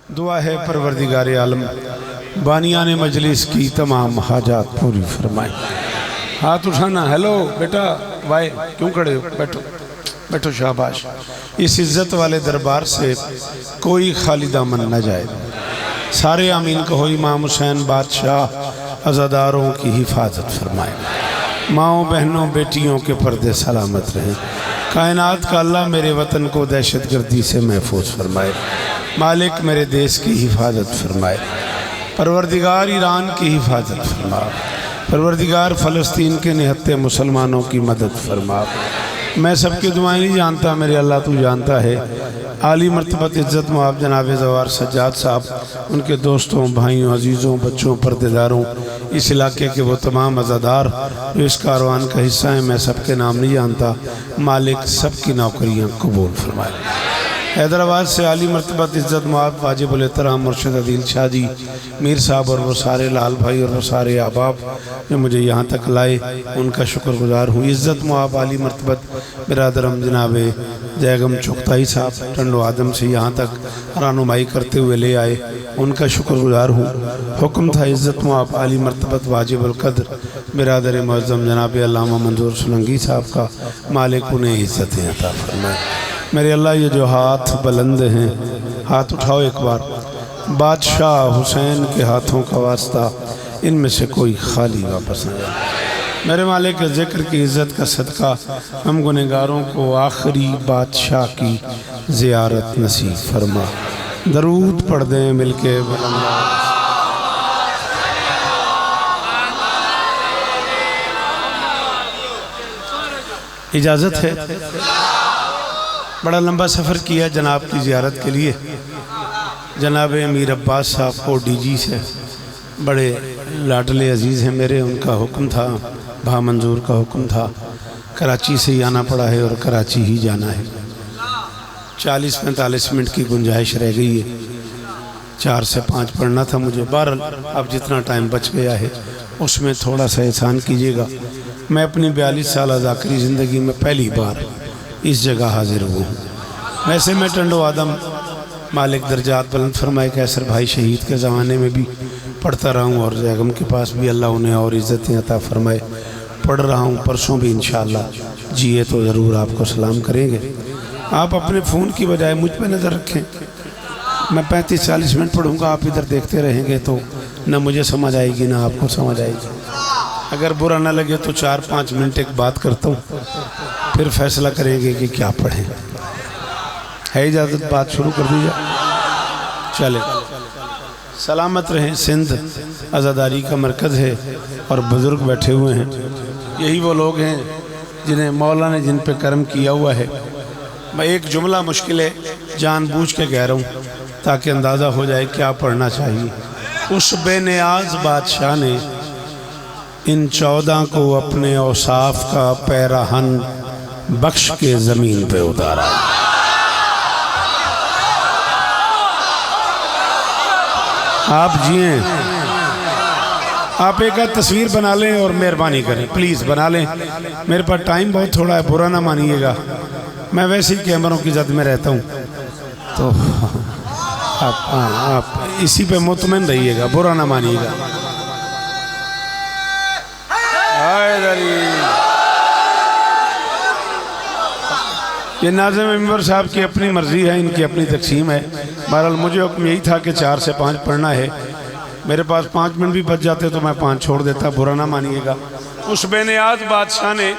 दुआ है परवरदिगार आलम बानियान मजलिस की तमाम हाजात पूरी फरमाए। हाथ उठाना। हेलो बेटा, वाई क्यों खड़े हो? बैठो बैठो, शाबाश। इस इज्जत वाले दरबार से कोई खाली दामन न जाए। सारे आमीन कहो। इमाम हुसैन बादशाह अज़ादारों की हिफाजत फरमाए। माओ बहनों बेटियों के पर्दे सलामत रहें। कायनात का अल्लाह मेरे वतन को दहशत गर्दी से महफूज फरमाए। मालिक मेरे देश की हिफाजत फरमाए। परवरदिगार ईरान की हिफाजत फरमा। परवरदिगार फ़लस्तीन के निहत्ते मुसलमानों की मदद फरमा। मैं सबकी दुआएं नहीं जानता, मेरे अल्लाह तू जानता है। आली मर्तबत इज़्ज़त मुआब जनाब ज़वार सज्जाद साहब, उनके दोस्तों, भाइयों, अजीज़ों, बच्चों, पर्देदारों, इस इलाके के वो तमाम अज़ादार जो इस कारवान का हिस्सा हैं, मैं सबके नाम नहीं जानता। मालिक सबकी नौकरियाँ कबूल फरमाए। हैदराबाद से आली मर्तबत इज़्ज़त मुआब वाजिबुल एहतराम मुर्शिद अदील शाह जी मीर साहब और वो सारे लाल भाई और वो सारे अहबाब जो मुझे यहाँ तक लाए, उनका शुक्रगुजार हूँ। इज़्ज़त मुआब आली मर्तबत बिरादरम जनाब जैगम चुगताई साहब टंडो आदम से यहाँ तक रहनुमाई करते हुए ले आए, उनका शुक्रगुजार हूँ। हुक्म था इज़्ज़त मुआब आली मर्तबत वाजिबुल कद्र बिरादर मुअज़्ज़म जनाब अल्लामा मंजूर सुलंगी साहब का, मालिक उन्हें इज़्ज़तें अता फरमाए। मेरे अल्लाह ये जो हाथ बुलंद हैं, हाथ उठाओ एक बार। बादशाह हुसैन के हाथों का वास्ता, इनमें से कोई खाली वापस न जाए। मेरे मालिक के ज़िक्र की इज़्ज़त का सदका हम गुनहगारों को आखिरी बादशाह की ज़ियारत नसीब फरमा। दरूद पढ़ दें मिलके। इजाज़त है। बड़ा लंबा सफ़र किया जनाब की ज़ियारत के लिए। जनाब अमीर अब्बास साहब को डीजी से बड़े लाडले अजीज़ हैं मेरे, उनका हुक्म था, भा मंजूर का हुक्म था। कराची से ही आना पड़ा है और कराची ही जाना है। 40-45 मिनट की गुंजाइश रह गई है। 4 से 5 पढ़ना था मुझे। बहरहाल अब जितना टाइम बच गया है उसमें थोड़ा सा एहसान कीजिएगा। मैं अपनी 42 साल आखिरी ज़िंदगी में पहली बार इस जगह हाजिर हुआ हूँ। वैसे मैं टंडो आदम मालिक दर्जात बुलंद फरमाए कैसर भाई शहीद के ज़माने में भी पढ़ता रहा हूँ और जैगम के पास भी अल्लाह उन्हें और इज़्ज़तें अता फरमाए। पढ़ रहा हूँ, परसों भी इंशाअल्लाह जिए तो ज़रूर आपको सलाम करेंगे। आप अपने फ़ोन की बजाय मुझ पर नज़र रखें। मैं 35-40 मिनट पढ़ूँगा, आप इधर देखते रहेंगे तो न मुझे समझ आएगी ना आपको समझ आएगी। अगर बुरा ना लगे तो 4-5 मिनट एक बात करता हूँ, फिर फैसला करेंगे कि क्या पढ़ें। है इजाज़त? बात शुरू कर दीजिए। चले। सलामत रहें। सिंध आज़ादारी का मरकज़ है और बुज़ुर्ग बैठे हुए हैं। यही वो लोग हैं जिन्हें मौला ने जिन पे करम किया हुआ है। मैं एक जुमला मुश्किल है, जानबूझ के कह रहा हूँ ताकि अंदाज़ा हो जाए क्या पढ़ना चाहिए। उस बेनियाज बादशाह ने इन 14 को अपने औसाफ का पैराहन बख्श के ज़मीन पे उतारा। आप जिए। आप एक तस्वीर बना लें और मेहरबानी करें, प्लीज़ बना लें। मेरे पास टाइम बहुत थोड़ा है, बुरा ना मानिएगा। मैं वैसे ही कैमरों की जद में रहता हूँ तो आप इसी पे मुतमईन रहिएगा, बुरा ना मानिएगा। ये नाज़िम मिंबर साहब की अपनी मर्ज़ी है, इनकी अपनी तकसीम है। बहरहाल मुझे हुक्म यही था कि 4 से 5 पढ़ना है। मेरे पास 5 मिनट भी बच जाते तो मैं 5 छोड़ देता, बुरा ना मानिएगा। उस बेनियाज बादशाह ने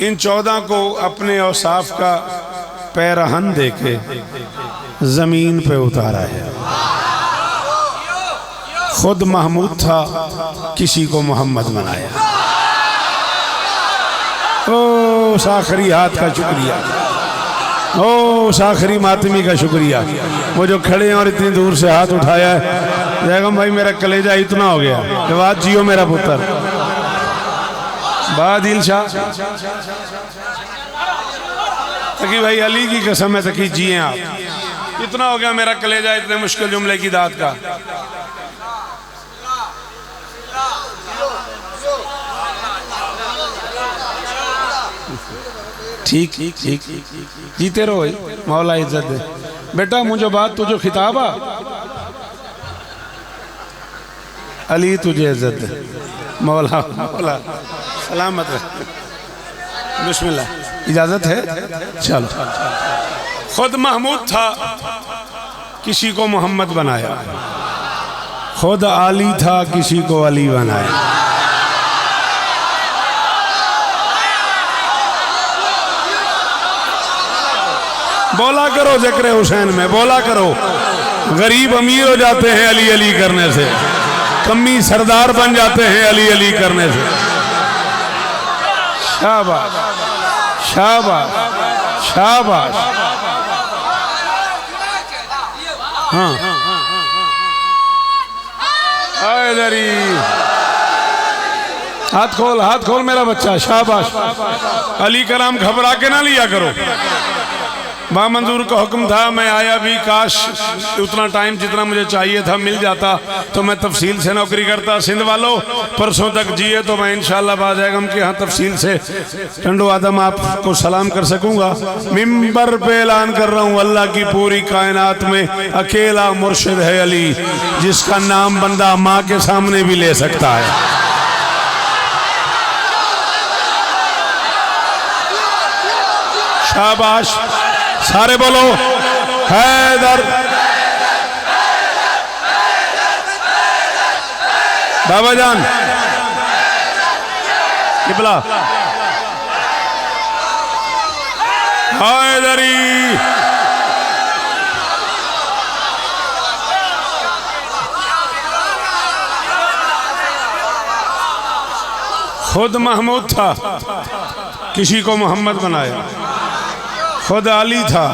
इन 14 को अपने औसाफ का पैराहन दे के ज़मीन पे उतारा है। खुद महमूद था, किसी को मोहम्मद बनाया। ओ साखरी हाथ का शुक्रिया, ओ साखरी मातमी का शुक्रिया। वो जो खड़े हैं और इतनी दूर से हाथ उठाया है। जैगम भाई मेरा कलेजा इतना हो गया कि बात जियो मेरा पुत्र। बादिल शाह तकी भाई अली की कसम है, तकी जिए आप। इतना हो गया मेरा कलेजा इतने मुश्किल जुमले की दात का। ठीक ठीक ठीक जीते रहो, मौला इज्जत दे। बेटा मुझे बात तुझे खिताब आ अली तुझे इज्जत दे मौला मौला सलामत रहे बिस्मिल्लाह इजाजत है चलो। खुद महमूद था किसी को मोहम्मद बनाया, खुद आली था किसी को अली बनाया। बोला करो जिक्र हुसैन में, बोला करो। गरीब अमीर हो जाते हैं अली अली करने से, कमी सरदार बन जाते हैं अली अली करने से। शाबाश शाबाश शाबाश। हाँ इधर हाथ खोल मेरा बच्चा, शाबाश। अली कराम घबरा के ना लिया करो। बा मंजूर का हुक्म था, मैं आया भी, काश उतना टाइम जितना मुझे चाहिए था मिल जाता तो मैं तफसील से नौकरी करता। सिंध वालों परसों तक जिए तो मैं इंशाअल्लाह बाज़ आएगम के यहाँ तफसील से टंडो आदम आपको सलाम कर सकूंगा। मिंबर पे ऐलान कर रहा हूँ, अल्लाह की पूरी कायनात में अकेला मुर्शिद है अली, जिसका नाम बंदा माँ के सामने भी ले सकता है। शाबाश, सारे बोलो हैदर। बाबा जान किबला हैदरी। खुद महमूद था किसी को मोहम्मद बनाया, खुद अली था।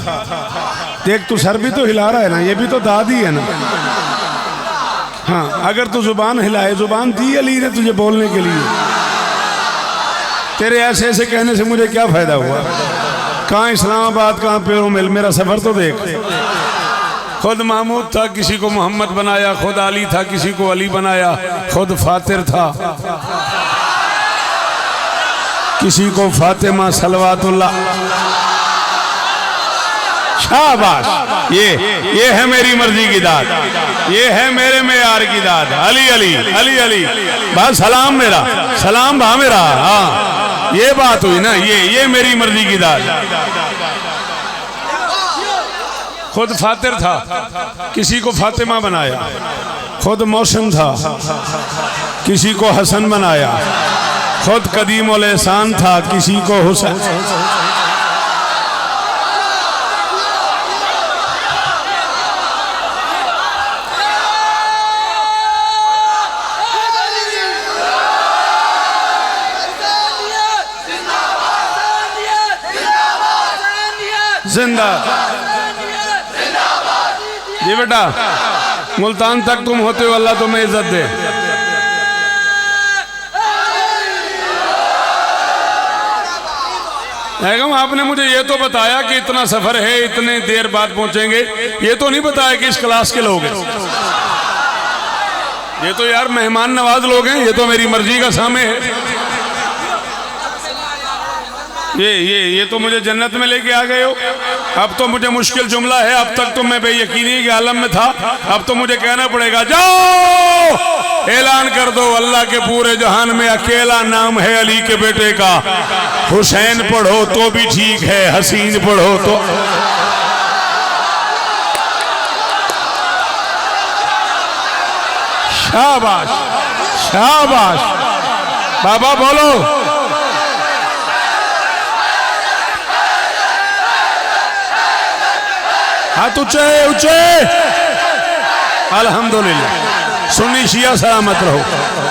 देख तू सर भी तो हिला रहा है ना, ये भी तो दादी है ना। हाँ अगर तू जुबान हिलाए, जुबान दी अली ने तुझे बोलने के लिए। तेरे ऐसे ऐसे कहने से मुझे क्या फायदा हुआ? कहाँ इस्लामाबाद, कहाँ पेरों मिल, मेरा सफर तो देख। खुद महमूद था किसी को मोहम्मद बनाया, खुद अली था किसी को अली बनाया, खुद फातिर था किसी को फातिमा सलवातुल्लाह। शाबाश, ये है मेरी मर्जी की दाद, ये है मेरे मेयार की दाद। अली अली अली अली बस सलाम मेरा, सलाम भा मेरा। हाँ ये बात हुई ना, ये मेरी मर्जी की दाद। खुद फातिर था किसी को फातिमा बनाया, खुद मौसम था किसी को हसन बनाया, खुद कदीम उल एहसान था किसी को हुसैन। जिंदा जी बेटा, मुल्तान तक तुम होते हो, अल्लाह तुम्हें इज्जत दे। आपने मुझे ये तो बताया कि इतना सफर है, इतने देर बाद पहुंचेंगे, ये तो नहीं बताया कि इस क्लास के लोग हैं। ये तो यार मेहमान नवाज लोग हैं, ये तो मेरी मर्जी का सामे है। ये तो मुझे जन्नत में लेके आ गए हो। अब तो मुझे मुश्किल जुमला है, अब तक तो मैं बेयकीनी के आलम में था, अब तो मुझे कहना पड़ेगा जाओ ऐलान कर दो अल्लाह के पूरे जहान में अकेला नाम है अली के बेटे का। हुसैन पढ़ो तो भी ठीक है, हसीन पढ़ो तो। शाबाश शाबाश, बाबा बोलो। हाथ ऊंचे ऊंचे। अल्हम्दुलिल्लाह, सुन्नी शिया सलामत रहो,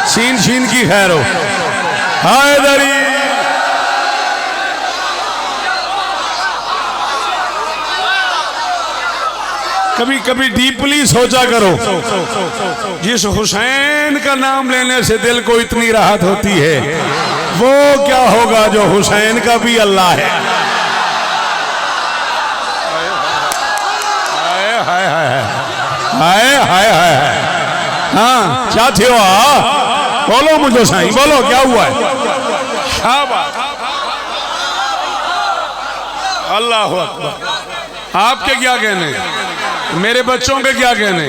सीन शीन की खैर हो। हैदरी कभी कभी डीपली सोचा करो, जिस हुसैन का नाम लेने से दिल को इतनी राहत होती है, वो क्या होगा जो हुसैन का भी अल्लाह है। हाय हाय हाय हाय। हाँ क्या थे हो? बोलो मुझे साईं, बोलो क्या हुआ है? शाबाश, अल्लाह हू अकबर। आपके क्या कहने, मेरे बच्चों के क्या कहने,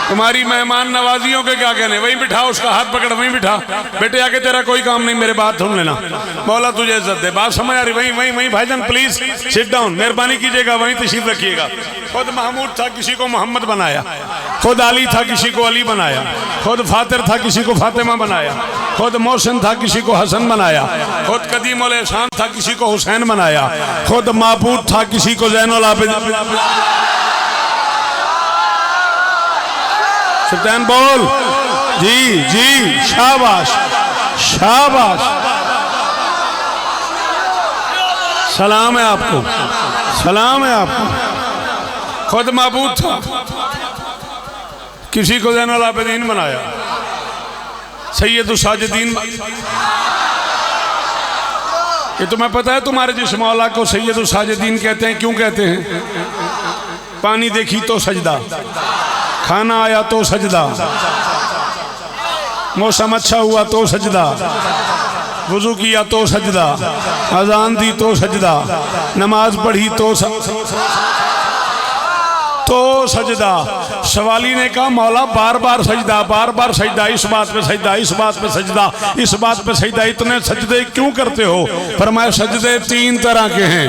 तुम्हारी मेहमान नवाजियों के क्या कहने। वहीं बिठा, उसका हाथ पकड़ वहीं बिठा, बेटे आके तेरा कोई काम नहीं, मेरे बात सुन लेना, मौला तुझे इज्जत दे। बात समझ आ रही? वहीं वहीं वहीं भाईजान प्लीज सिट डाउन, मेहरबानी कीजिएगा, वहीं तशरीफ रखिएगा। खुद महमूद था, किसी को मोहम्मद बनाया। खुद अली था, किसी को अली बनाया। खुद फातिर था, किसी को फातिमा बनाया। खुद मोहसिन था, किसी को हसन बनाया। खुद कदीम उल एहसान था, किसी को हुसैन बनाया। खुद माबूद था, किसी को ज़ैनुल आबिदीन। सुल्तान बोल जी जी, शाबाश शाबाश, सलाम है आपको, सलाम है आपको। खुद माबूद था, किसी को ज़ैनुल आबिदीन बनाया। सैयदुस साजिदीन, ये तुम्हें पता है तुम्हारे जिस मौला को सैयदुस साजिदीन कहते हैं, क्यों कहते हैं? पानी देखी तो सजदा, खाना आया तो सजदा, मौसम अच्छा हुआ तो सजदा, वुजू किया तो सजदा, अजान दी तो सजदा, नमाज पढ़ी तो सजदा। सवाली ने कहा मौला बार बार सजदा, बार बार सजदा, इस बात पे सजदा, इस बात पे सजदा, इस बात पे सजदा, इतने सजदे क्यों करते हो? फरमाया सजदे तीन तरह के हैं,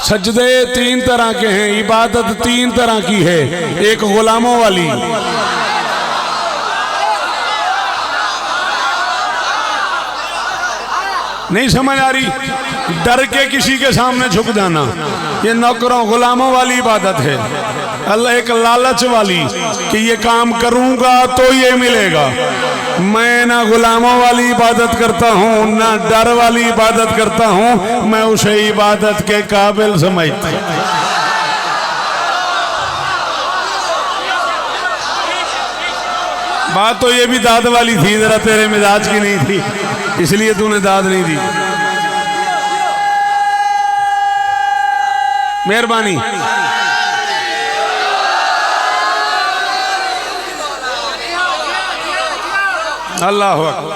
सजदे तीन तरह के हैं, इबादत तीन तरह की है। एक गुलामों वाली, नहीं समझ आ रही? डर के किसी के सामने झुक जाना, ये नौकरों गुलामों वाली इबादत है। अल्लाह एक लालच वाली कि ये काम करूंगा तो ये मिलेगा। मैं ना गुलामों वाली इबादत करता हूँ, ना डर वाली इबादत करता हूँ, मैं उसे इबादत के काबिल समझता हूँ। बात तो ये भी दाद वाली थी, जरा तेरे मिजाज की नहीं थी, इसलिए तूने दाद नहीं दी। मेहरबानी। अल्लाह अकबर,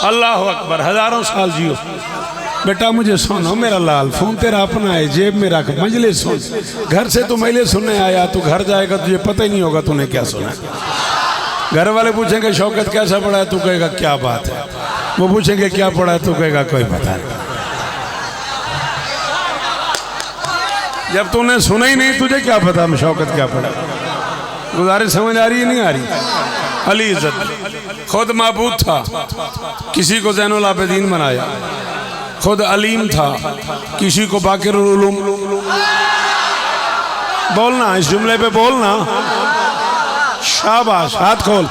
अल्लाह अकबर। हजारों साल जियो बेटा। मुझे सुनो मेरा लाल, फोन तेरा अपना है, जेब में रख, मजलिस सुन। घर से तो मैले सुनने आया, तू घर जाएगा तुझे पता ही नहीं होगा तूने क्या सुना। घर वाले पूछेंगे शौकत कैसा पढ़ा है, तू कहेगा क्या बात है। वो पूछेंगे क्या पढ़ा है, तू कहेगा कोई पता नहीं। जब तूने सुना ही नहीं, तुझे क्या पता मैं शौकत क्या पढ़ा। गुजारिश समझ आ रही है नहीं आ रही? अली इज्जत। खुद माबूद था, किसी को ज़ैनुल आबिदीन बनाया। खुद अलीम था, किसी को बाकिरुल उलूम। बोलना इस जुमले पे, बोलना। शाबाश, हाथ खोल।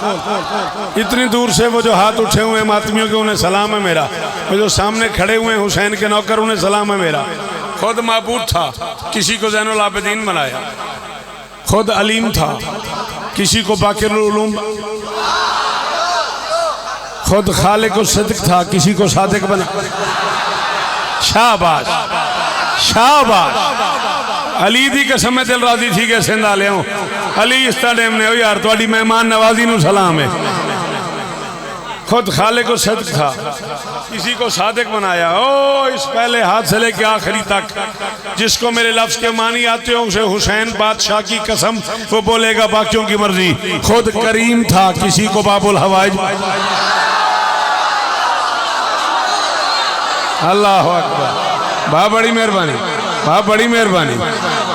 इतनी दूर से वो जो हाथ उठे हुए मातमियों के, उन्हें सलाम है मेरा। वो जो सामने खड़े हुए हुसैन के नौकर, उन्हें सलाम है मेरा। खुद माबूद था, किसी को ज़ैनुल आबिदीन बनाया। खुद अलीम था, किसी को बाकिरुल उलूम। खुद खालिक सिद्क था, किसी को सादिक बना। शाबाश शाबाश। अली दी कसम है, दिल राजी थी कि सिंध आ लिया अली इस टाइम ने। यार थोड़ी मेहमान नवाजी नू सलाम है। खुद खालिक सिद्क था, किसी को सादिक बनाया। ओ इस पहले हाथ से लेके आखिरी तक जिसको मेरे लफ्ज के मानी आते हो, उसे हुसैन बादशाह की कसम, वो बोलेगा बाकियों की मर्जी। खुद करीम था, किसी को बाबुल हवाइज। अल्लाह अकबर। बा बड़ी मेहरबानी, बा बड़ी मेहरबानी।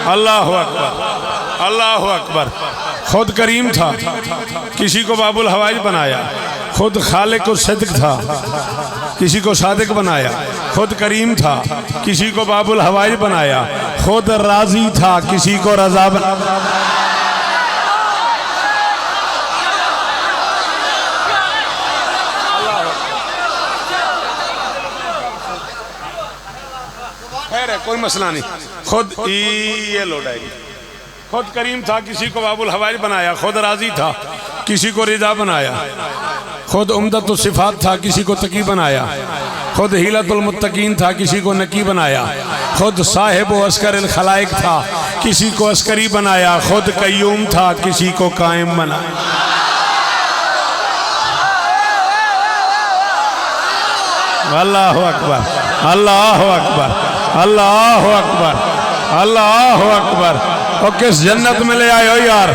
अल्लाह अकबर, अल्लाह अकबर। खुद करीम था, किसी को बाबुल हवाइज बनाया। खुद खालिक सिद्क था, किसी को सादिक बनाया। खुद करीम था, किसी को बाबुल हवाइज बनाया। खुद राजी था, किसी को रजा बनाया। कोई मसला नहीं। खुद ये लोड आएगी। खुद करीम था, किसी को बाबुल हवाइज बनाया। खुद राजी था, किसी को रिजा बनाया। खुद उम्दतुल सिफात था, किसी को तकी बनाया। खुद हिलतुल मुत्तकीन था, किसी को नकी बनाया। खुद साहिब अस्कर खलाइक था, किसी को अस्करी बनाया। खुद कय्यूम था, किसी को कायम बनाया। अल्लाह अकबर, अल्लाह अकबर, अल्लाह अकबर, अल्लाह अकबर। और किस जन्नत में ले आए हो यार?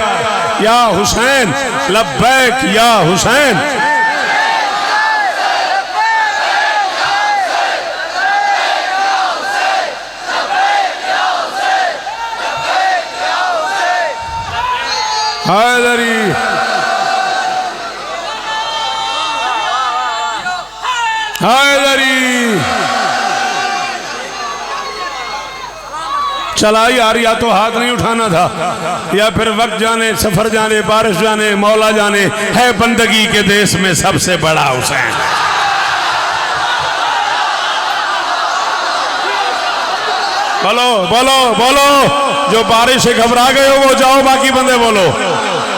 या हुसैन लब्बैक या हुसैन। हैदरी हैदरी चला यार, या तो हाथ नहीं उठाना था, या फिर वक्त जाने, सफर जाने, बारिश जाने, मौला जाने, है बंदगी के देश में सबसे बड़ा हुसैन। बोलो बोलो बोलो, जो बारिश से घबरा गए हो वो जाओ, बाकी बंदे बोलो।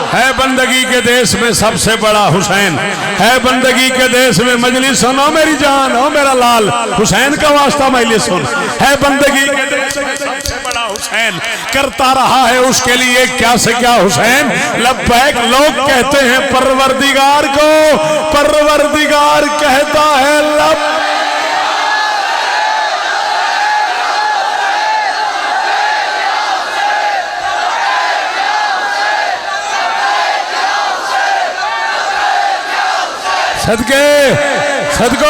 है बंदगी के देश में सबसे बड़ा हुसैन, है बंदगी के देश में मजलिस सुनो मेरी जान, हो मेरा लाल, हुसैन का वास्ता मजलिस सुन। है बंदगी के देश में सबसे बड़ा हुसैन, करता रहा है उसके लिए क्या से क्या हुसैन। लब्बैक लोग कहते हैं परवरदिगार को, परवरदिगार कहता है लब। सदके सदको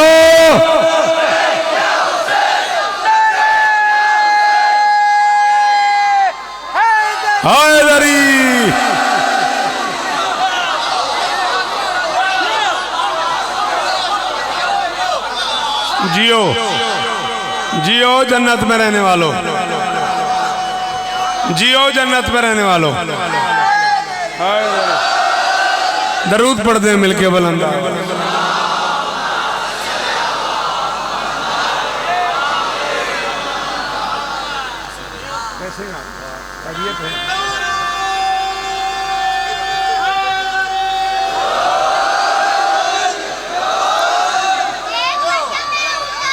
हैदरी। जियो जियो जन्नत में रहने वालों, जियो जन्नत में रहने वालों। दरूद पढ़ते हैं मिलके बुलंदा।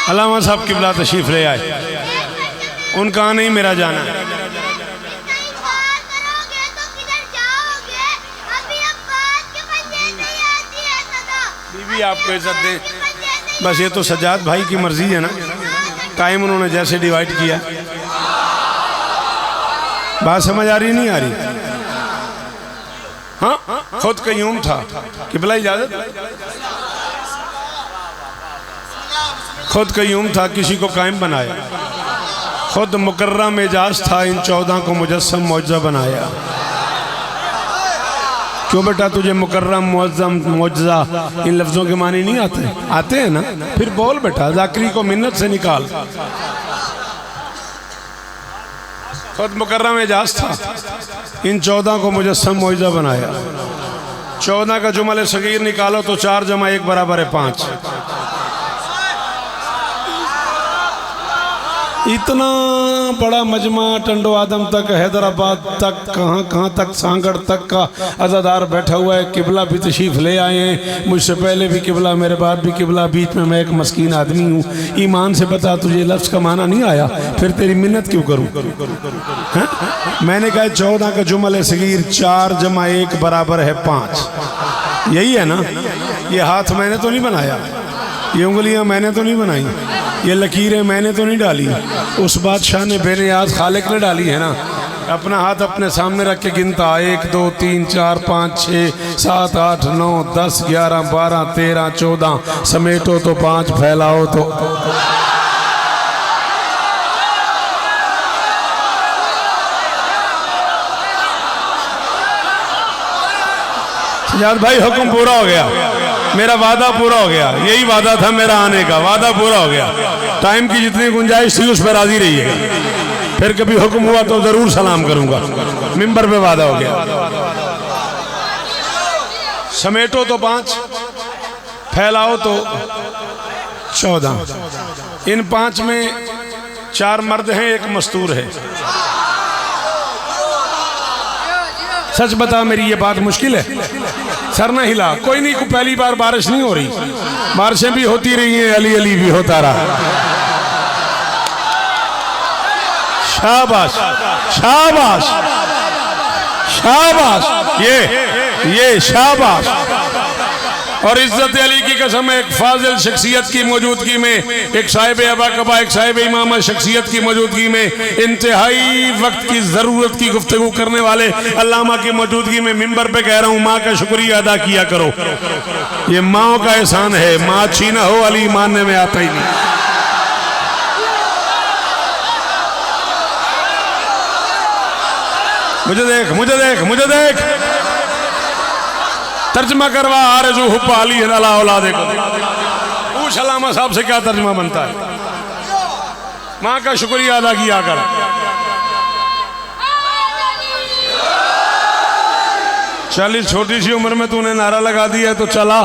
अल्लामा साहब किबला तशरीफ ले आए, उनका नहीं मेरा जाना। बीवी आपको इज्जत दे, बस ये तो सज्जाद भाई की मर्जी है ना, टाइम उन्होंने जैसे डिवाइड किया। बात समझ आ रही नहीं आ रही? हाँ, खुद कयूम था, किबला इजाजत, खुद कयूम था, किसी को कायम बनाया, खुद मुकर्रम एजाज था, इन 14 को मुजस्सम मौजज़ा बनाया। क्यों बेटा, तुझे मुकर्रम मुअज़्ज़म मौजज़ा इन लफ्ज़ों के मानी नहीं आते? आते हैं ना, फिर बोल बेटा, ज़ाकरी को मिन्नत से निकाल। खुद मुकर्रम एजाज था, इन 14 को मुजस्सम मौजज़ा बनाया। 14 का जुमल सगीर निकालो तो 4 जमा 1 बराबर है 5। इतना बड़ा मजमा, टंडो आदम तक, हैदराबाद तक, कहाँ कहाँ तक, सांगड़ तक का अज़ादार बैठा हुआ है। किबला भी तशरीफ़ ले आए हैं, मुझसे पहले भी किबला, मेरे बाद भी किबला, बीच में मैं एक मस्कीन आदमी हूँ। ईमान से बता, तुझे लफ्ज़ का माना नहीं आया, फिर तेरी मिन्नत क्यों करूँ? मैंने कहा 14 का जुमल सगीर 4 जमा 1 बराबर है 5, यही है ना? ये हाथ मैंने तो नहीं बनाया, ये उंगलियां मैंने तो नहीं बनाई, ये लकीरें मैंने तो नहीं डाली, उस बादशाह ने बेनियाज खालिक ने डाली है ना। अपना हाथ अपने सामने रख के गिनता, 1 2 3 4 5 6 7 8 9 10 11 12 13 14, समेटो तो 5, फैलाओ तो। सजाद भाई, हुक्म पूरा हो गया, मेरा वादा पूरा हो गया, यही वादा था मेरा आने का, वादा पूरा हो गया। टाइम की जितनी गुंजाइश थी उस पर राजी रहिएगा, फिर कभी हुक्म हुआ तो जरूर सलाम करूंगा। मिंबर पे वादा हो गया। समेटो तो 5, फैलाओ तो 14। इन 5 में 4 मर्द हैं, 1 मस्तूर है। सच बता, मेरी ये बात मुश्किल है? सर ना हिला, कोई नहीं, पहली बार बारिश नहीं हो रही, बारिशें भी होती रही हैं, अली अली भी होता रहा। शाबाश शाबाश शाबाश, ये शाबाश। और इज्जत अली की कसम, एक फाजिल शख्सियत की मौजूदगी में, एक साहिब अबा कबा, एक साहिब इमाम शख्सियत की मौजूदगी में, इंतहाई वक्त की ज़रूरत की गुफ्तगू करने वाले अल्लामा की मौजूदगी में मिंबर पे कह रहा हूँ, माँ का शुक्रिया अदा किया करो। ये माँ का एहसान है। माँ अच्छी ना हो, अली मानने में आता ही नहीं। मुझे देख, मुझे देख, मुझे देख, तर्जमा करवा आरज़ू हुब्ब अली अला औलादे को। पूछ अल्लामा साहब से क्या तर्जमा बनता है। माँ का शुक्रिया अदा किया कर। चालीस छोटी सी उम्र में तूने नारा लगा दिया तो चला।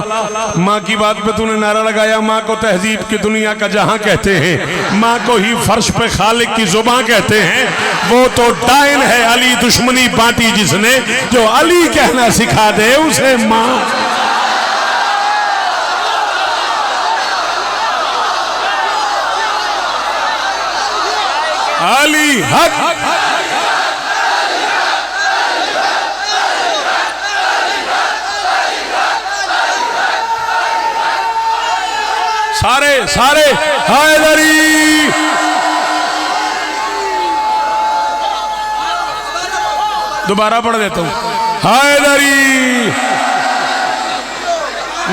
माँ की बात पे तूने नारा लगाया। माँ को तहजीब की दुनिया का जहां कहते हैं, माँ को ही फर्श पे खालिक की जुबान कहते हैं। वो तो डायन है अली दुश्मनी बांटी जिसने, जो अली कहना सिखा दे उसे माँ। अली हक। सारे सारे हैदरी। दोबारा पढ़ देता हूं। हैदरी।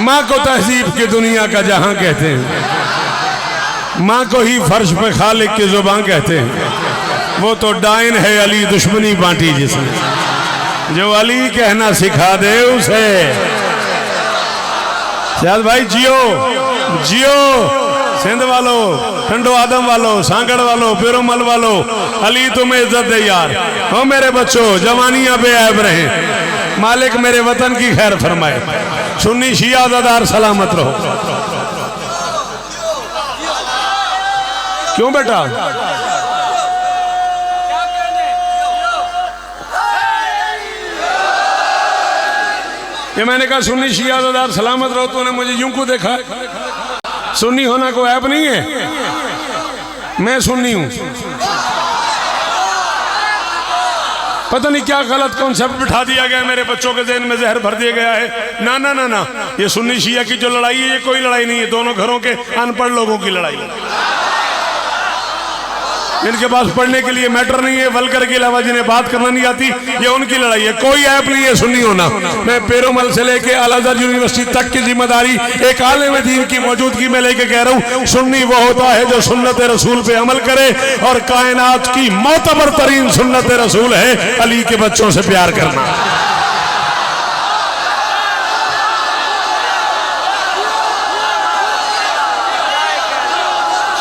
माँ को तहजीब की दुनिया का जहां कहते हैं, माँ को ही फर्श पे खालिक की जुबान कहते हैं। वो तो डायन है अली दुश्मनी बांटी जिसने, जो अली कहना सिखा दे उसे। शायद भाई जियो जियो, सिंध वालों, ठंडो आदम वालों, सांगड़ वालों, पेरोमल वालों, अली तुम्हें इज्जत दे यार। हो मेरे बच्चों, जवानियां बेऐब रहे, मालिक मेरे वतन की खैर फरमाए। सुन्नी शिया आज़ादार सलामत रहो। क्यों बेटा? ये मैंने कहा सुन्नी शिया आज़ादार सलामत रहो, तूने मुझे यूं को देखा। सुन्नी होना कोई ऐप नहीं है, मैं सुन्नी हूं। पता नहीं क्या गलत कॉन्सेप्ट बिठा दिया गया मेरे बच्चों के ज़हन में, जहर भर दिया गया है। ना ना ना ना, ये सुन्नी शिया की जो लड़ाई है ये कोई लड़ाई नहीं है, दोनों घरों के अनपढ़ लोगों की लड़ाई है। इनके पास पढ़ने के लिए मैटर नहीं है, वल्गर के अलावा जिन्हें बात करना नहीं आती, ये उनकी लड़ाई है। कोई ऐप नहीं है सुन्नी होना। मैं पेरोमल से लेके अल-अज़हर यूनिवर्सिटी तक की जिम्मेदारी एक आलिम दीन की मौजूदगी में लेके कह रहा हूँ, सुन्नी वो होता है जो सुन्नत रसूल पे अमल करे, और कायनात की मोतबर तरीन सुन्नत रसूल है अली के बच्चों से प्यार करना।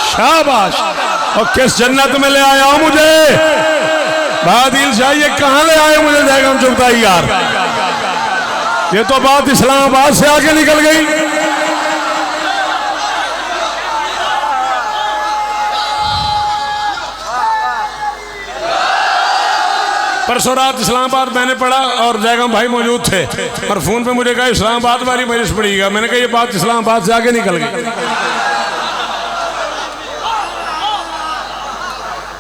शाबाश। और किस जन्नत में ले आया हो मुझे बादिल शाह, ये कहां ले आए मुझे जयगम चुगताई यार। ये तो बात इस्लामाबाद से आगे निकल गई। परसों रात इस्लामाबाद मैंने पढ़ा और जयगम भाई मौजूद थे, और फोन पे मुझे कहा इस्लामाबाद वाली मजलिस पढ़िएगा। मैंने कहा ये बात इस्लामाबाद से आगे निकल गई।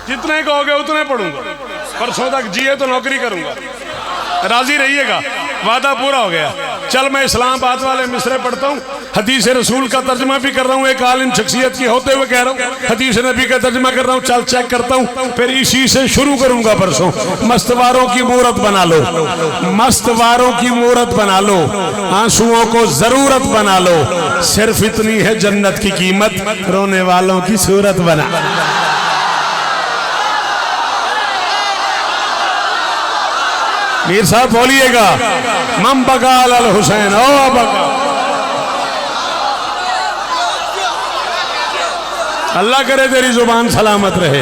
जितने कहोगे उतने पढ़ूंगा, परसों तक जिए तो नौकरी करूंगा, राजी रहिएगा, वादा पूरा हो गया। चल मैं इस्लामाबाद वाले मिसरे पढ़ता हूँ, हदीस रसूल का तर्जमा भी कर रहा हूँ, एक आलिम शख्सियत की होते हुए कह रहा हूँ, हदीस नबी का तर्जमा कर रहा हूँ। चल चेक करता हूँ, फिर इसी से शुरू करूंगा परसों। मस्तवारों की मूरत बना लो, मस्तवारों की मूरत बना लो, आंसुओं को जरूरत बना लो, सिर्फ इतनी है जन्नत की कीमत, रोने वालों की सूरत बना। मीर साहब बोलिएगा, मम बकाल अल हुसैन ओ बका। अल्लाह करे तेरी जुबान सलामत रहे,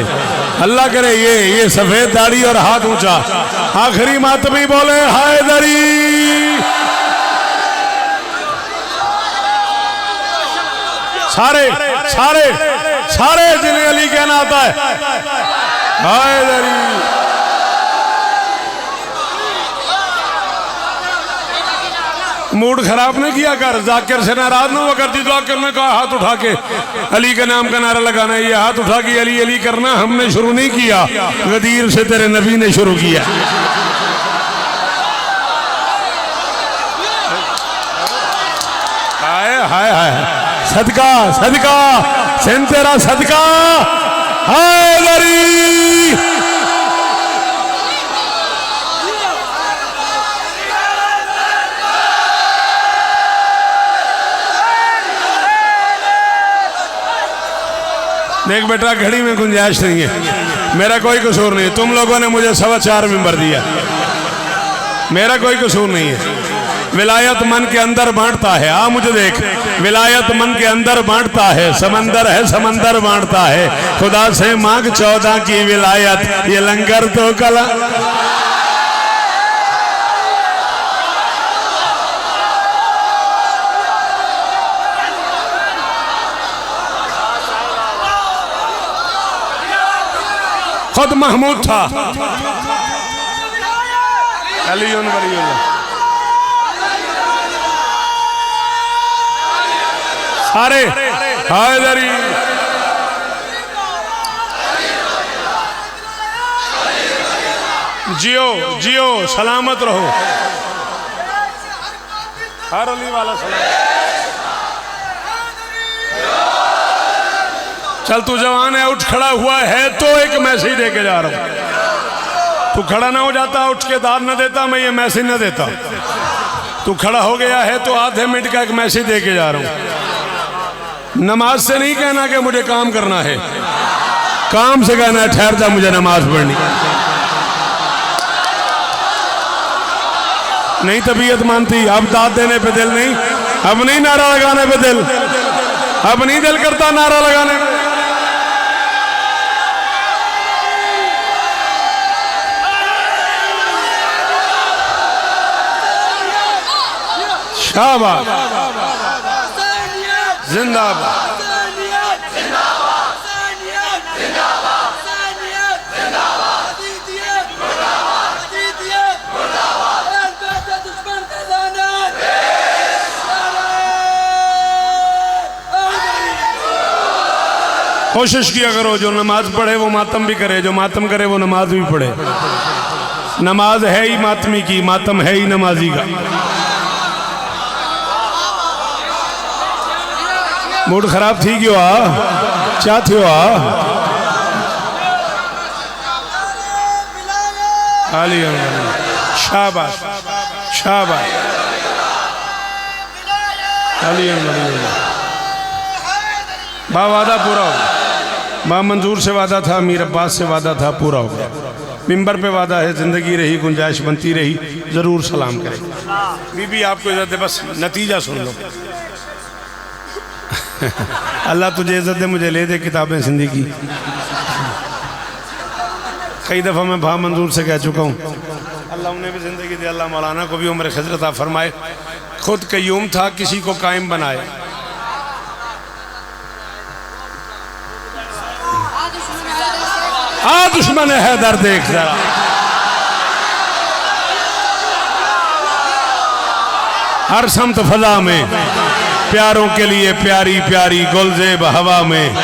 अल्लाह करे ये सफेद दाढ़ी और हाथ ऊंचा। आखिरी मातमी बोले हैदरी। सारे सारे सारे जिन्हें अली कहना आता है हैदरी। मूड खराब नहीं किया कर, जाकिर से नाराज ना हुआ कर। जाकिर ने कहा हाथ उठा के अली के नाम का नारा लगाना है, ये हाथ उठा के अली अली करना हमने शुरू नहीं किया, गदीर से तेरे नबी ने शुरू किया। हाय हाय, सदका सदका सिंध तेरा सदका, हैदरी। देख बेटा, घड़ी में गुंजाइश नहीं है, मेरा कोई कसूर नहीं है। तुम लोगों ने मुझे 4.25 मिंबर दिया, मेरा कोई कसूर नहीं है। विलायत मन के अंदर बांटता है। आ मुझे देख, विलायत मन के अंदर बांटता है, समंदर है समंदर बांटता है। खुदा से मांग 14 की विलायत, ये लंगर तो कला। खुद महमूद था, अलीउन वलीउल्लाह, सारे हैदरी। जियो जियो, सलामत रहो। हर अली वाला सलाम। चल तू जवान है, उठ खड़ा हुआ है तो एक मैसेज दे के जा रहा हूं। तू खड़ा ना हो जाता, उठ के दाद न देता, मैं ये मैसेज न देता। तू खड़ा हो गया है तो आधे मिनट का एक मैसेज दे के जा रहा हूं। नमाज से नहीं कहना कि मुझे काम करना है, काम से कहना है ठहर जा मुझे नमाज पढ़नी। नहीं तबीयत मानती, अब दाद देने पे दिल नहीं, अब नहीं नारा लगाने पे दिल, अब नहीं दिल करता नारा लगाने पे। शाबाश, जिंदाबाद। कोशिश किया करो, जो नमाज पढ़े वो मातम भी करे, जो मातम करे वो नमाज भी पढ़े। नमाज है ही मातमी की, मातम है ही नमाजी का। मूड खराब थी क्यों आ, क्या थियो आ? शाबाश शाबाश, बा वादा पूरा हो गया। बा मंजूर से वादा था, मीर अब्बास से वादा था, पूरा हो गया। मिंबर पे वादा है, जिंदगी रही गुंजाइश बनती रही, जरूर सलाम करें। बीबी आपको इज्जत दे, बस नतीजा सुन लो। अल्लाह तुझे इज्जत दे, मुझे ले दे किताबें जिंदगी। कई दफ़ा मैं भा मंजूर से कह चुका हूँ, अल्लाह उन्हें भी जिंदगी दे, अल्लाह मौलाना को भी उम्र खिज़र अता फरमाए। खुद कय्यूम था, किसी को कायम बनाए। आ दुश्मन हैदर देख जरा, हर समत फजा में प्यारों के लिए प्यारी प्यारी गुलजेब हवा में।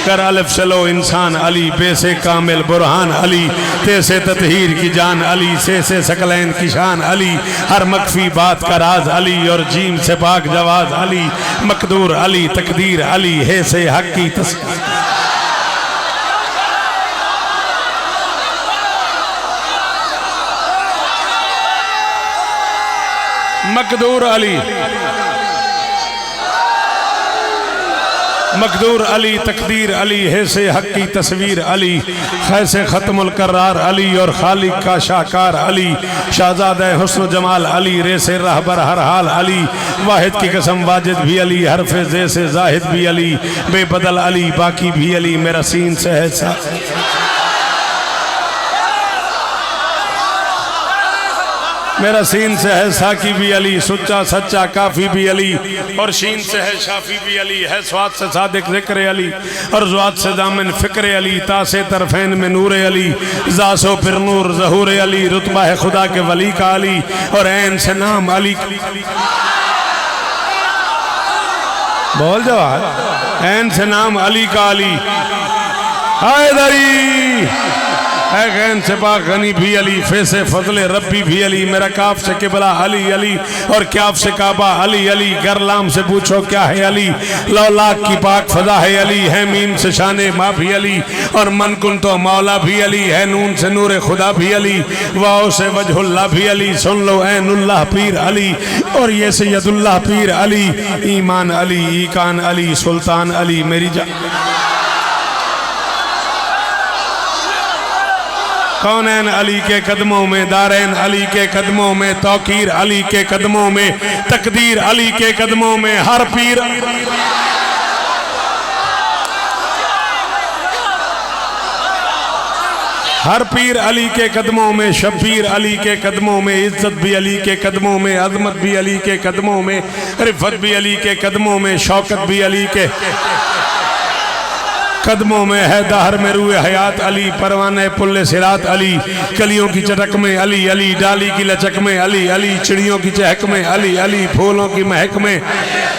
कर अलिफ चलो इंसान अली, बेसे कामिल बुरहान अली, तेसे ततहीर की जान अली, से सकलैन की शान अली, हर मख्फी बात का राज अली, और जीम से पाक जवाज अली, मकदूर अली तकदीर अली, है से हक की तस्वीर। मकदूर अली, मकदूर अली तकदीर अली, है से हक की तस्वीर अली, खैसे ख़त्मुल करार अली, और खालिक का शाकार अली, शाहज़ादा हुस्न जमाल अली, रे से रहबर हर हाल अली, वाहिद की कसम वाजिद भी अली, हरफ़े ज़े से जाहिद भी अली, बेबदल अली बाकी भी अली, मेरा सीन से है सा। मेरा सीन से है साकी भी अली, सुच्चा सच्चा काफ़ी भी अली, और शीन से है शाफी भी अली, है स्वाद से सादिक ज़िक्र अली, और ज़्वाद से दामन फ़िक्र अली, तासे तरफ़ैन में नूर अली, ज़ासो फिर नूर ज़हूर अली, रुतबा है खुदा के वली का अली, और ऐन से नाम अली। बोल जवाब, ऐन से नाम अली का अली। हैदरी है गैन से बा गनी भी अली, फे से फजले रब्बी भी अली, मेरा काफ से किबला अली अली, और क्याफ से काबा अली अली, गरलाम से पूछो क्या है अली, लौलाक की पाक फजा है अली, है मीम से शाने माँ भी अली, और मन कुन तो मौला भी अली, है नून से नूर खुदा भी अली, वाओ से वजहुल्लाह भी अली, सुन लो ऐनुल्लाह पीर अली, और ये सैयदुल्लाह पीर अली, ईमान अली, ईकान अली, सुल्तान अली, मेरी कौनैन अली के कदमों में, दारैन अली के कदमों में, तौकीर अली के कदमों में, तकदीर अली के कदमों में, हर पीर हर पीर अली के कदमों में, शब्बीर अली के कदमों में, इज्जत भी अली के कदमों में, अजमत भी अली के कदमों में, रिफत भी अली के कदमों में, शौकत भी अली के कदमों में है, दहर में रूए हयात अली, परवाने पुल्ले सिरात अली, कलियों की चटक में अली अली, डाली की लचक में अली अली, चिड़ियों की चहक में अली अली, फूलों की महक में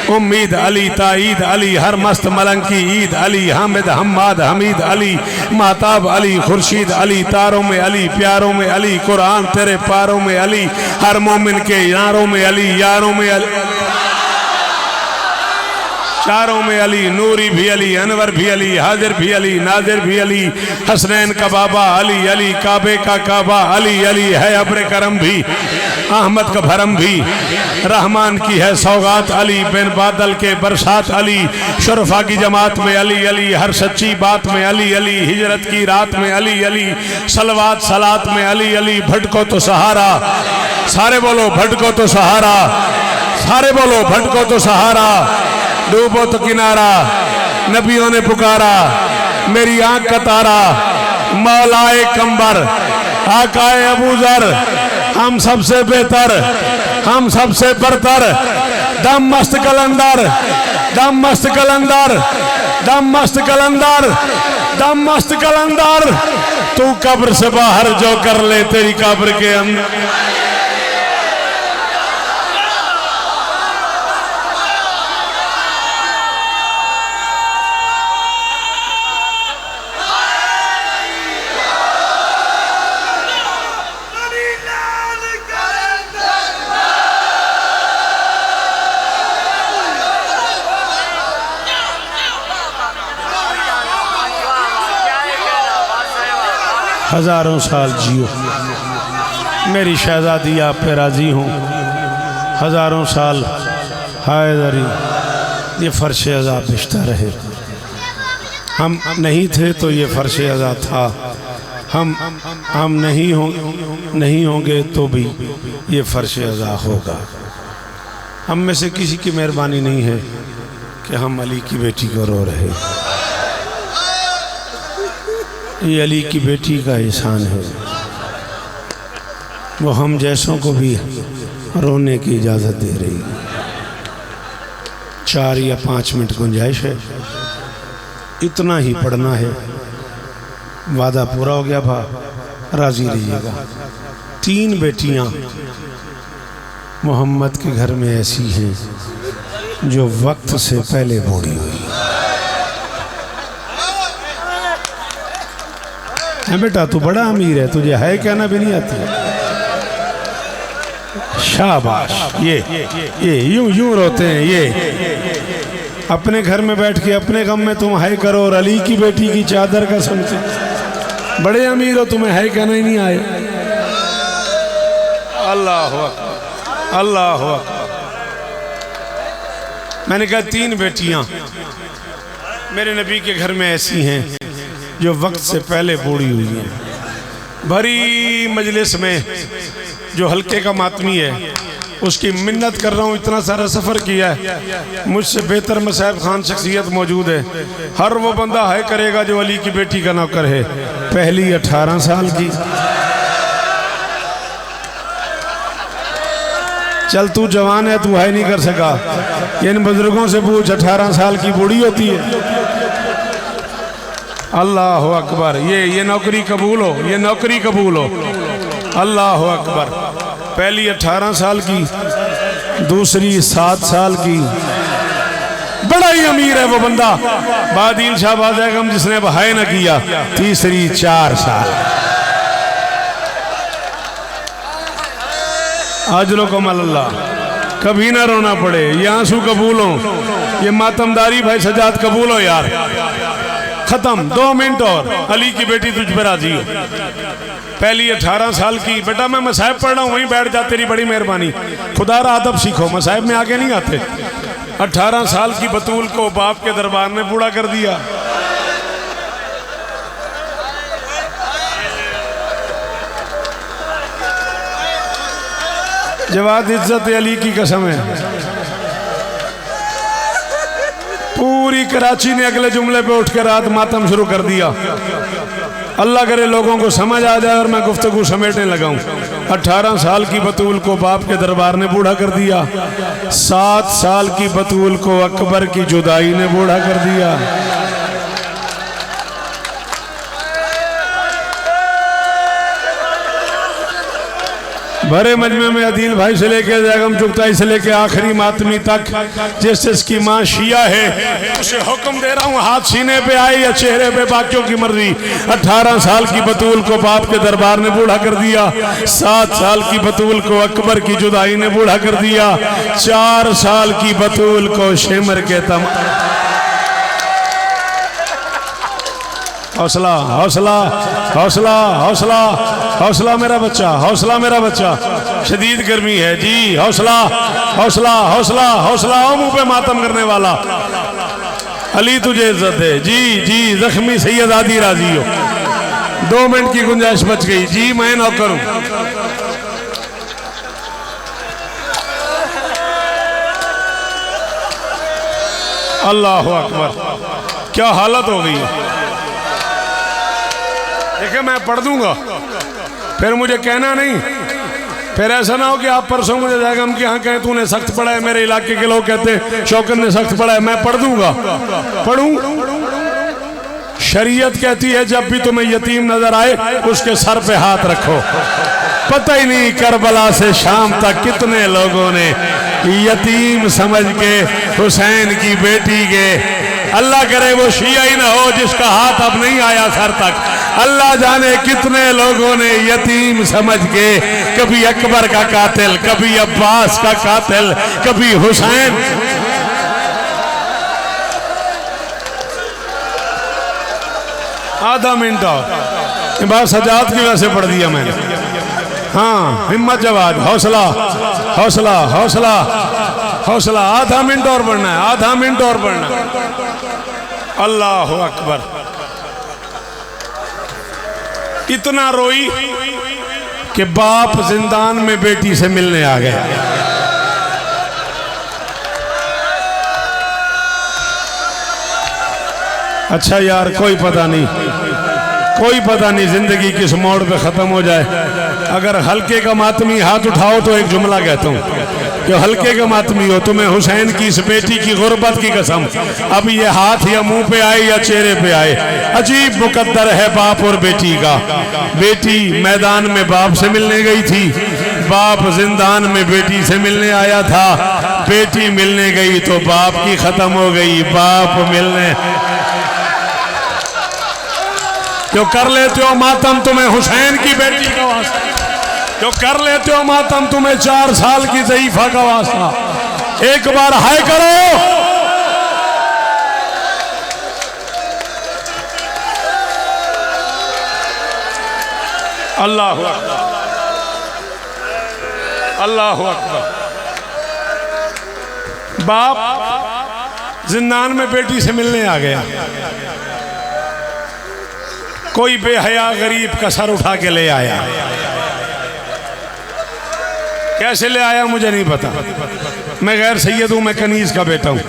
उम्मीद अली, ताईद अली, हर मस्त मलंग की ईद अली, हामिद हम्माद हमीद अली, महताब अली, खुर्शीद अली, तारों में अली, प्यारों में अली, कुरान तेरे पारों में अली, हर मोमिन के यारों में अली, यारों में अली, चारों में अली, नूरी भी अली, अनवर भी अली, हाजिर भी अली, नादिर भी अली, हसनैन का बाबा अली अली, काबे का काबा अली अली, है अब्र करम भी, अहमद का भरम भी, रहमान की है सौगात अली, बिन बादल के बरसात अली, शुरफा की जमात में अली अली, हर सच्ची बात में अली अली, हिजरत की रात में अली अली, सलवात सलात में अली अली, भटको तो सहारा, सारे बोलो भटको तो सहारा, सारे बोलो भटको तो सहारा, डूबो तो किनारा, नबियों ने पुकारा, मेरी आंख का तारा, मौलाए कंबर, आकाए अबूजर, हम सबसे बेहतर, हम सबसे बरतर, दम मस्त कलंदर, दम मस्त कलंदर, दम मस्त कलंदर, दम मस्त कलंदर, तू कब्र से बाहर जो कर ले तेरी कब्र के अंदर। हजारों साल जियो, मेरी शहजादी आप पे राजी हूँ, हजारों साल हाय दरी ये फर्श अज़ा पिश्ता रहे, हम नहीं थे तो ये फर्श अज़ा था, हम नहीं होंगे तो भी ये फर्श अज़ा होगा। हम में से किसी की मेहरबानी नहीं है कि हम अली की बेटी को रो रहे, ये अली की बेटी का एहसान है, वो हम जैसों को भी रोने की इजाज़त दे रही है। 4 या 5 मिनट गुंजाइश है, इतना ही पढ़ना है, वादा पूरा हो गया भा, राजी रहिएगा। 3 बेटियां मोहम्मद के घर में ऐसी हैं जो वक्त से पहले बूढ़ी हुई है। बेटा तू बड़ा अमीर है, तुझे है कहना भी नहीं आती। शाबाश, ये यूं रोते हैं, ये अपने घर में बैठ के अपने गम में तुम है करो, और अली की बेटी की चादर का समझे बड़े अमीर हो, तुम्हें है कहना ही नहीं आए। अल्लाह अकबर, अल्लाह अकबर। मैंने कहा 3 बेटियां मेरे नबी के घर में ऐसी हैं जो वक्त से पहले बूढ़ी हुई हैं। भरी मजलिस में जो हल्के का मातमी है उसकी मिन्नत कर रहा हूँ, इतना सारा सफ़र किया है, मुझसे बेहतर मसाहब खान शख्सियत मौजूद है। हर वो बंदा है करेगा जो अली की बेटी का नौकर है। पहली 18 साल की, चल तू जवान है, तू है नहीं कर सका, इन बुजुर्गों से पूछ 18 साल की बूढ़ी होती है। अल्लाह अकबर, ये नौकरी कबूल हो, ये नौकरी कबूल हो। अल्लाह अकबर। पहली 18 साल की, दूसरी 7 साल की, बड़ा ही अमीर है वो बंदा, बादील शाहबाज बेगम जिसने अब हाय न किया। तीसरी 4 साल, अजरो कमल अल्लाह, कभी ना रोना पड़े, ये आंसू कबूल हो, ये मातमदारी भाई सजाद कबूल हो यार। खत्म, 2 मिनट और। अली की बेटी तुझ पर राजी हो। पहली 18 साल की, बेटा मैं मसाहिब पढ़ रहा हूँ, वहीं बैठ जा, तेरी बड़ी मेहरबानी। खुदा रा अदब सीखो, मसाहिब में आगे नहीं आते। 18 साल की बतूल को बाप के दरबार में बूढ़ा कर दिया। जवाद इज्जत अली की कसम है, पूरी कराची ने अगले जुमले पे उठ कर रात मातम शुरू कर दिया। अल्लाह करे लोगों को समझ आ जाए और मैं गुफ्तगू समेटने लगाऊं। 18 साल की बतूल को बाप के दरबार ने बूढ़ा कर दिया। 7 साल की बतूल को अकबर की जुदाई ने बूढ़ा कर दिया। भरे मजमे में अदील भाई से लेके जैगम चुगताई से लेके आखिरी मातमी तक जिस जिसकी माँ शिया है उसे हुक्म दे रहा हूँ, हाथ सीने पे आए या चेहरे पे, बाकियों की मर्जी। 18 साल की बतूल को बाप के दरबार ने बूढ़ा कर दिया। 7 साल की बतूल को अकबर की जुदाई ने बूढ़ा कर दिया। 4 साल की बतूल को शेमर के तम। हौसला हौसला हौसला हौसला हौसला मेरा बच्चा, हौसला मेरा बच्चा। शदीद गर्मी है जी, हौसला हौसला हौसला हौसला। ओ मुंह पे मातम करने वाला, अली तुझे इज्जत है जी जी। जख्मी सैयद आदि राजी हो। 2 मिनट की गुंजाइश बच गई जी, मैं नौकर हूं। अल्लाह अकबर, क्या हालत हो गई है। देखिए मैं पढ़ दूंगा, फिर मुझे कहना नहीं, फिर ऐसा ना हो कि आप परसों मुझे जाएगा हम कि हाँ कहें तूने सख्त पढ़ा है। मेरे इलाके के लोग कहते हैं शौकत ने सख्त पढ़ा है। मैं पढ़ दूंगा, पढ़ूं। शरीयत कहती है जब भी तुम्हें यतीम नजर आए उसके सर पे हाथ रखो। पता ही नहीं करबला से शाम तक कितने लोगों ने यतीम समझ के हुसैन की बेटी के, अल्लाह करे वो शिया ही ना हो जिसका हाथ अब नहीं आया सर तक। अल्लाह जाने कितने लोगों ने यतीम समझ के कभी अकबर का कातिल, कभी अब्बास का कातिल, कभी हुसैन। आधा मिनट और, बात सजाद की वजह से पढ़ दिया मैंने। हाँ हिम्मत जवाद, हौसला हौसला हौसला हौसला। आधा मिनट और बढ़ना है, आधा मिनट और बढ़ना है। अल्लाह अकबर। इतना रोई कि बाप जिंदान में बेटी से मिलने आ गया। अच्छा यार कोई पता नहीं, कोई पता नहीं जिंदगी किस मोड़ पे खत्म हो जाए। अगर हल्के का मातमी हाथ उठाओ तो एक जुमला कहता हूँ कि हल्के का मातमी हो, तुम्हें हुसैन की इस बेटी की गुर्बत की कसम, अब ये हाथ या मुंह पे आए या चेहरे पे आए, अजीब मुकद्दर है बाप और बेटी का। बेटी मैदान में बाप से मिलने गई थी, बाप जिंदान में बेटी से मिलने आया था। बेटी मिलने गई तो बाप की खत्म हो गई, बाप मिलने। जो कर लेते हो मातम तुम्हें हुसैन की बेटी का वास्ता, जो कर लेते हो मातम तुम्हें 4 साल की ज़ईफा का वास्ता। एक बार हाय करो। अल्लाह अकबर, अल्लाह अकबर। बाप जिंदान में बेटी से मिलने आ गया। कोई बेहया गरीब का सर उठा के ले आया। कैसे ले आया मुझे नहीं पता, मैं गैर सैयद हूं, मैं कनीज का बेटा हूं।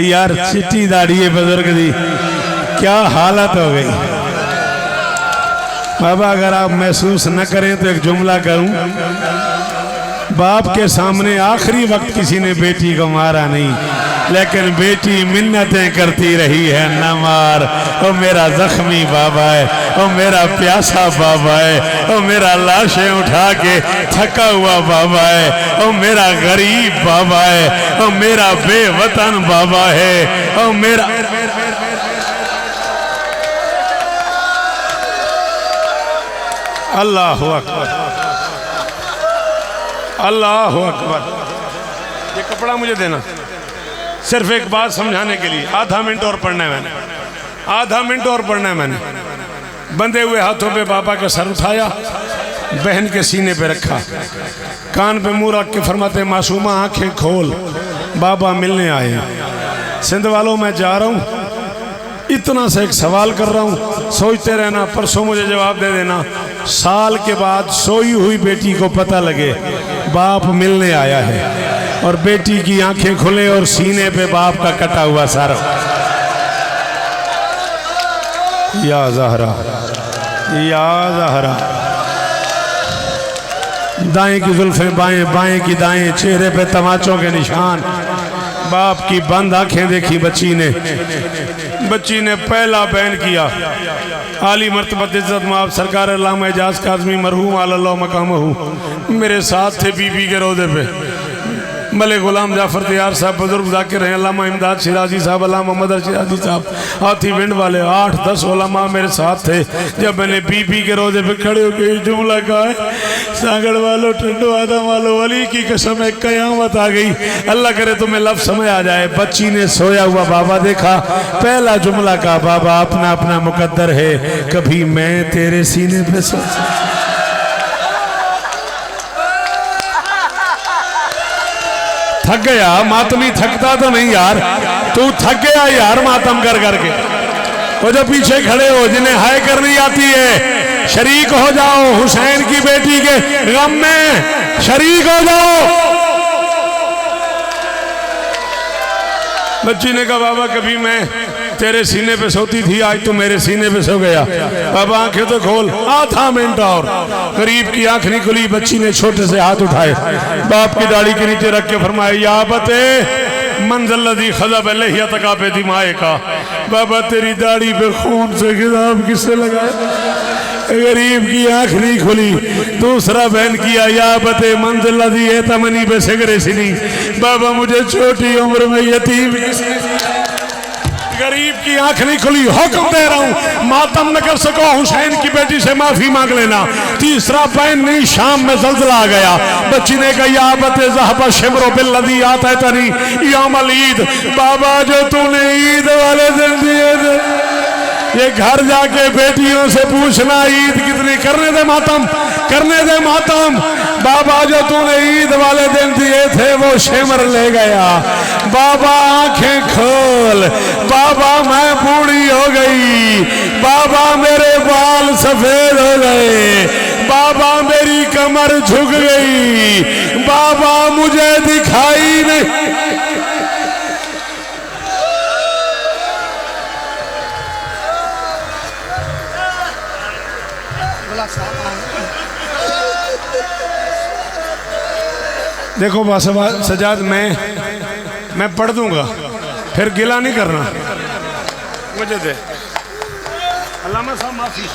यार चिट्टी दाढ़ी है बुजुर्ग दी, क्या हालत हो गई। बाबा अगर आप महसूस न करें तो एक जुमला करूं, बाप के सामने आखिरी वक्त किसी ने बेटी को मारा नहीं, लेकिन बेटी मिन्नतें करती रही है, न मार। ओ मेरा जख्मी बाबा है, ओ मेरा प्यासा बाबा है, ओ मेरा लाशें उठा के थका हुआ बाबा है, ओ मेरा गरीब बाबा है, ओ मेरा बेवतन बाबा है, ओ मेरा अल्लाह अकबर, अल्लाह अकबर। ये कपड़ा मुझे देना, सिर्फ एक बात समझाने के लिए। आधा मिनट और पढ़ना है मैंने, आधा मिनट और पढ़ना है मैंने। बंधे हुए हाथों पे बाबा का सर उठाया, बहन के सीने पे रखा, कान पे मुंह रख के फरमाते मासूमा आंखें खोल, बाबा मिलने आए। सिंध वालों मैं जा रहा हूँ, इतना सा एक सवाल कर रहा हूँ, सोचते रहना, परसों मुझे जवाब दे देना। साल के बाद सोई हुई बेटी को पता लगे बाप मिलने आया है, और बेटी की आंखें खुले और सीने पे बाप का कटा हुआ सर। या ज़हरा, या ज़हरा। दाएं की जुल्फें बाएं, बाएं की दाएं, चेहरे पे तमाचों के निशान। बाप की बंद आंखें देखी बच्ची ने, बच्ची ने पहला बयान किया। आली मर्तबत इज्जत माफ सरकार अल्लामा एजाज काज़मी मरहूम अल्लाह मकामहू मेरे साथ थे बीबी के रोज़े पे। मले गुलाम जाफर तैयार साहब, बुजुर्ग जाकिर हैं, अल्लामा इमदाद शिराजी साहब, अल्लामा मोहम्मद शिराजी साहब, हाथी विंड वाले 8-10 उलमा मेरे साथ थे। जब मैंने बीबी के रोज़े पे खड़े होकर जुमला कहा है, सागड़ वालों, ठंडो आदम वालों, वली की कसम है कयामत आ गई। अल्लाह करे तुम्हें लफ्ज़ समझ आ जाए। बच्ची ने सोया हुआ बाबा देखा, पहला जुमला कहा बाबा अपना अपना मुकद्दर है, कभी मैं तेरे सीने पे सो। थक गया मातमी, थकता तो नहीं यार, तू थक गया यार मातम कर करके। वो जो पीछे खड़े हो जिन्हें हाय करनी आती है, शरीक हो जाओ हुसैन की बेटी के गम में, शरीक हो जाओ। बच्ची ने कहा बाबा कभी मैं तेरे सीने पे सोती थी, आज तो मेरे सीने पे सो गया। बाबा आंखें तो खोल। आधा मिनट और। गरीब की आंख नहीं खुली, बच्ची ने छोटे से हाथ उठाए, बाप की दाढ़ी के नीचे रख के फरमाया या बते मंजल्लदी खज़ब अलैहि तका पे दिमाए का। बाबा तेरी दाढ़ी पे खून से खिताब किससे लगाया? गरीब की आंख नहीं खुली। दूसरा बहन किया या बते मंजल्लदी तमनी पे सिगरे सिनी। बाबा मुझे छोटी उम्र में यतीम गरीब की आंख नहीं खुली। हुक्म दे रहा हूं मातम न कर सको हुसैन की बेटी से माफी मांग लेना। तीसरा बहन नहीं, शाम में जल्जला आ गया। बच्ची ने कहा या बते ज़हबा शिमरो बिल्लदी आता तनी यामल ईद। बाबा जो तूने ईद वाले दिन दिए थे, ये घर जाके बेटियों से पूछना ईद कितनी। करने दे मातम, करने दे मातम। बाबा जो तूने ईद वाले दिन दिए थे वो शिमर ले गया। बाबा आंखें खोल। बाबा मैं बूढ़ी हो गई। बाबा मेरे बाल सफेद हो गए। बाबा मेरी कमर झुक गई। बाबा मुझे दिखाई नहीं। देखो बासवा सजाद, मैं पढ़ दूंगा, फिर गिला नहीं करना मुझे दे। अल्लामा साहब माफी,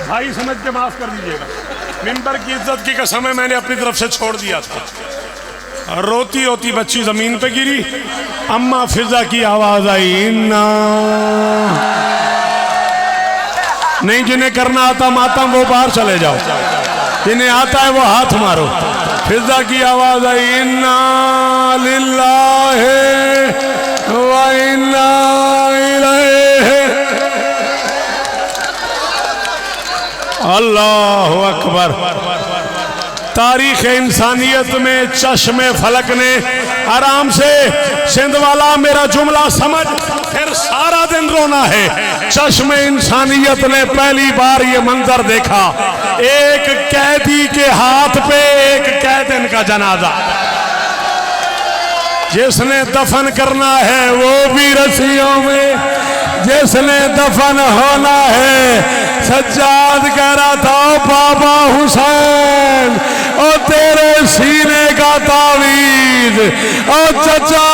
भाई समझ के माफ कर दीजिएगा। मिंबर की इज्जत की कसम है मैंने अपनी तरफ से छोड़ दिया था। रोती रोती बच्ची जमीन पे गिरी। अम्मा फिजा की आवाज आई इन्ना। नहीं, जिन्हें करना आता मातम वो बाहर चले जाओ, जिन्हें आता है वो हाथ मारो। फिजा की आवाज आई इन्ना लिल्लाहि व इन्ना इलैहि। अल्लाहु अकबर। तारीख इंसानियत में चश्मे फलक ने आराम से सिंध वाला मेरा जुमला समझ, फिर सारा दिन रोना है। चश्मे इंसानियत ने पहली बार ये मंजर देखा, एक कैदी के हाथ पे एक कैदन का जनाजा। जिसने दफन करना है वो भी रस्सियों में, जिसने दफन होना है। सज्जाद कह रहा था बाबा हुसैन, ओ तेरे ओ चचा